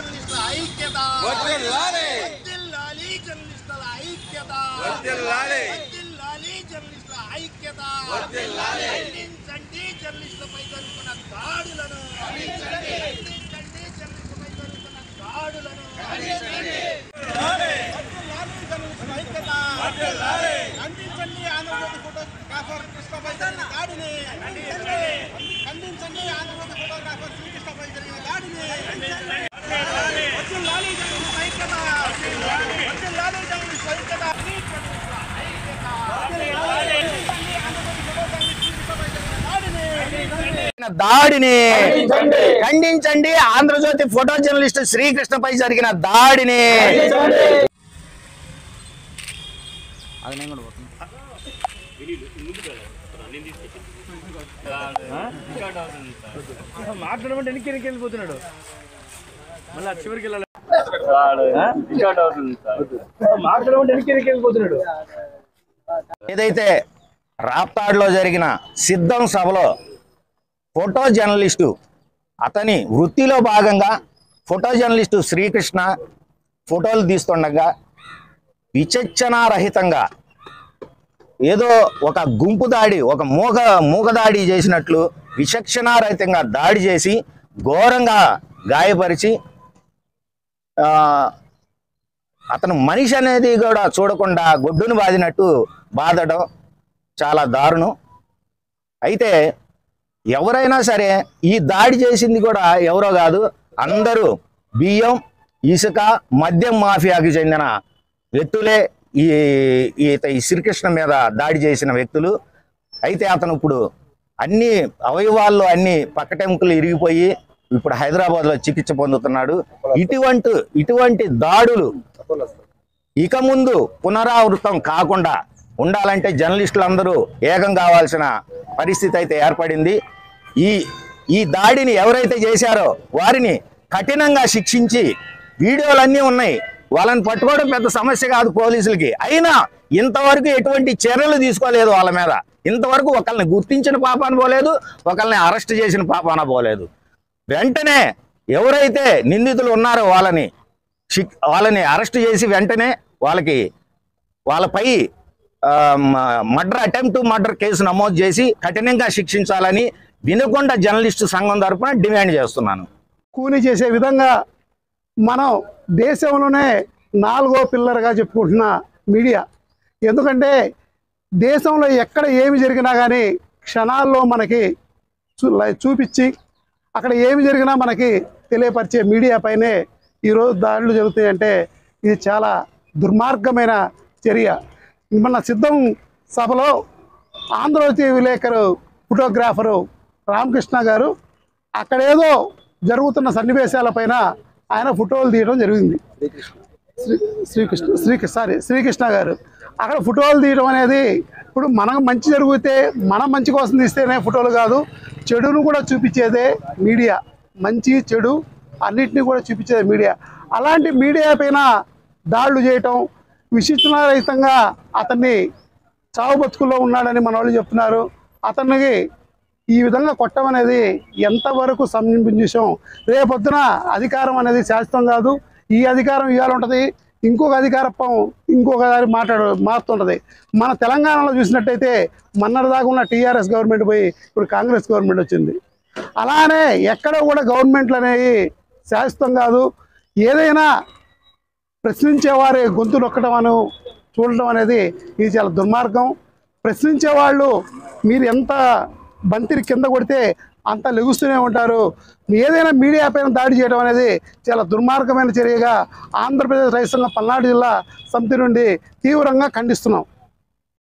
జర్నలిస్టుల ఐక్యత వర్ధిల్లాలి జర్నలిస్టుల ఐక్యత వర్ధిల్లాలి జర్నలిస్టుల ఐక్యత వర్ధిల్లాలి ఖండించండి జర్నలిస్టులపై జరుగుతున్న దాడులను ఖండించండి జర్నలిస్టులపై జరుగుతున్న దాడులను ఖండించండి జర్నలిస్టుల ఐక్యత వర్ధిల్లాలి ఖండించండి ఆంధ్రజ్యోతి ఫోటోగ్రాఫర్ కృష్ణపై జరిగిన దాడిని ఖండించండి ఆంధ్రజ్యోతి ఫోటోగ్రాఫర్ శ్రీకృష్ణపై జరిగిన దాడిని దాడిని ఖండించండి ఆంధ్రజ్యోతి ఫోటో జర్నలిస్ట్ శ్రీకృష్ణపై జరిగిన దాడిని మాట్లాడమంటే వెనక్కి వెళ్ళిపోతున్నాడు మళ్ళీ చివరికి వెళ్ళాలి మాట్లాడమంటే వెనక్కి వెళ్ళిపోతున్నాడు. ఏదైతే రాప్తాడ్లో జరిగిన సిద్ధం సభలో ఫోటో జర్నలిస్టు అతని వృత్తిలో భాగంగా ఫోటో జర్నలిస్టు శ్రీకృష్ణ ఫోటోలు తీస్తుండగా విచక్షణారహితంగా ఏదో ఒక గుంపు దాడి ఒక మూగదాడి చేసినట్లు విచక్షణారహితంగా దాడి చేసి ఘోరంగా గాయపరిచి అతను మనిషి అనేది కూడా చూడకుండా గొడ్డును బాదినట్టు బాధడం చాలా దారుణం. అయితే ఎవరైనా సరే ఈ దాడి చేసింది కూడా ఎవరో కాదు, అందరూ బియ్యం ఇసుక మద్యం మాఫియాకి చెందిన వ్యక్తులే ఈ శ్రీకృష్ణ మీద దాడి చేసిన వ్యక్తులు. అయితే అతను ఇప్పుడు అన్ని అవయవాల్లో అన్ని పక్కటెముకలు ఇరిగిపోయి ఇప్పుడు హైదరాబాద్లో చికిత్స పొందుతున్నాడు. ఇటువంటి దాడులు ఇక ముందు పునరావృతం కాకుండా ఉండాలంటే జర్నలిస్టులందరూ ఏకం కావాల్సిన పరిస్థితి అయితే ఏర్పడింది. ఈ దాడిని ఎవరైతే చేశారో వారిని కఠినంగా శిక్షించి, వీడియోలన్నీ ఉన్నాయి, వాళ్ళని పట్టుకోవడం పెద్ద సమస్య కాదు పోలీసులకి. అయినా ఇంతవరకు ఎటువంటి చర్యలు తీసుకోలేదు వాళ్ళ మీద. ఇంతవరకు ఒకళ్ళని గుర్తించిన పాపాన పోలేదు, ఒకళ్ళని అరెస్ట్ చేసిన పాపాన పోలేదు. వెంటనే ఎవరైతే నిందితులు ఉన్నారో వాళ్ళని అరెస్ట్ చేసి వెంటనే వాళ్ళపై అటెంప్ట్ మర్డర్ కేసు నమోదు చేసి కఠినంగా శిక్షించాలని వినుకొండ జర్నలిస్టు సంఘం తరఫున డిమాండ్ చేస్తున్నాను. కూని చేసే విధంగా మనం దేశంలోనే 4వ పిల్లర్గా చెప్పుకుంటున్న మీడియా. ఎందుకంటే దేశంలో ఎక్కడ ఏమి జరిగినా కానీ క్షణాల్లో మనకి చూపించి అక్కడ ఏమి జరిగినా మనకి తెలియపరిచే మీడియా పైనే ఈరోజు దాడులు జరుగుతాయంటే ఇది చాలా దుర్మార్గమైన చర్య. మన సిద్ధం సభలో ఆంధ్రజ్యోతి విలేకరు ఫోటోగ్రాఫరు రామకృష్ణ గారు అక్కడేదో జరుగుతున్న సన్నివేశాలపైన ఆయన ఫోటోలు తీయడం జరిగింది. శ్రీకృష్ణ గారు అక్కడ ఫోటోలు తీయడం అనేది ఇప్పుడు మనకు మంచి జరిగితే మనం మంచి కోసం తీస్తేనే ఫోటోలు కాదు, చెడును కూడా చూపించేదే మీడియా. మంచి చెడు అన్నిటినీ కూడా చూపించేదే మీడియా. అలాంటి మీడియా పైన దాడులు చేయటం, విశిష్టరహితంగా అతన్ని చావు బతుకుల్లో ఉన్నాడని మన వాళ్ళు చెప్తున్నారు. అతనికి ఈ విధంగా కొట్టమనేది ఎంతవరకు సంజీవం. రేపొద్దున అధికారం అనేది శాశ్వతం కాదు. ఈ అధికారం ఇవాళ ఉంటుంది, ఇంకొక అధికారత్వం ఇంకొకసారి మారుతుంటుంది. మన తెలంగాణలో చూసినట్టయితే మొన్నటిదాకా ఉన్న టీఆర్ఎస్ గవర్నమెంట్ పోయి ఇప్పుడు కాంగ్రెస్ గవర్నమెంట్ వచ్చింది. అలానే ఎక్కడ కూడా గవర్నమెంట్లు అనేవి శాశ్వతం కాదు. ఏదైనా ప్రశ్నించేవారి గొంతు నొక్కడం చూడటం అనేది ఇది చాలా దుర్మార్గం. ప్రశ్నించేవాళ్ళు మీరు ఎంత బంతిని కింద కొడితే అంత లెగుస్తూనే ఉంటారు. ఏదైనా మీడియా పైన దాడి చేయడం అనేది చాలా దుర్మార్గమైన చర్యగా ఆంధ్రప్రదేశ్ రైతు సంఘం పల్నాడు జిల్లా సమితి నుండి తీవ్రంగా ఖండిస్తున్నాం.